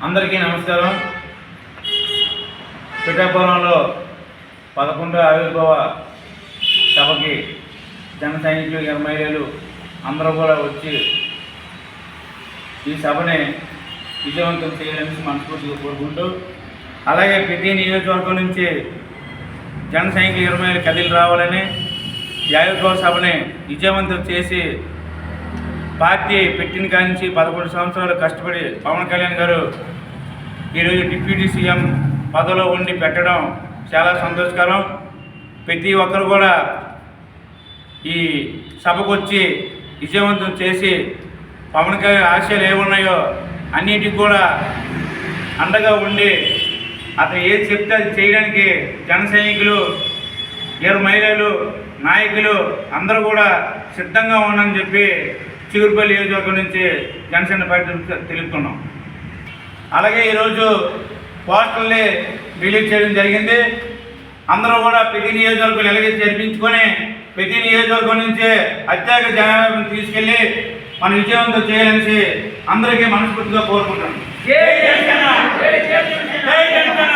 అందరికీ నమస్కారం. పిఠాపురంలో 11వ ఆవిర్భావ సభకి జన సైనికులు ఎమ్మెల్యేలు అందరూ కూడా వచ్చి ఈ సభని విజయవంతం చేయాలని మనస్ఫూర్తిగా కోరుకుంటూ, అలాగే ప్రతి నియోజకవర్గం నుంచి జన సైనికులు ఎమ్మెల్యేలు కదిలి రావాలని ఈ ఆవిర్భావ సభని విజయవంతం చేసి పార్టీ పెట్టిన కానించి 11 సంవత్సరాలు కష్టపడి పవన్ కళ్యాణ్ గారు ఈరోజు డిప్యూటీ సీఎం పదవిలో ఉండి పెట్టడం చాలా సంతోషకరం. ప్రతి ఒక్కరు కూడా ఈ సభకు వచ్చి విజయవంతం చేసి పవన్ కళ్యాణ్ ఆశయాలు ఏమున్నాయో అన్నిటికి కూడా అండగా ఉండి అతను ఏది చెప్తే అది చేయడానికి జన సైనికులు, మహిళలు, నాయకులు అందరూ కూడా సిద్ధంగా ఉన్నారని చెప్పి చిగురుపల్లి నియోజకవర్గం నుంచి జనసేన పార్టీ తెలుపుతున్నాం. అలాగే ఈరోజు పోస్టర్ని రిలీజ్ చేయడం జరిగింది. అందరూ కూడా ప్రతి నియోజకవర్గం ఎలాగే జరిపించుకొని ప్రతి నియోజకవర్గం నుంచి అత్యధిక జనాభాను తీసుకెళ్ళి మనం విజయవంతం చేయాలని అందరికీ మనస్ఫూర్తిగా కోరుకుంటున్నాం. జై జనసేన, జై జనసేన, జై జనసేన.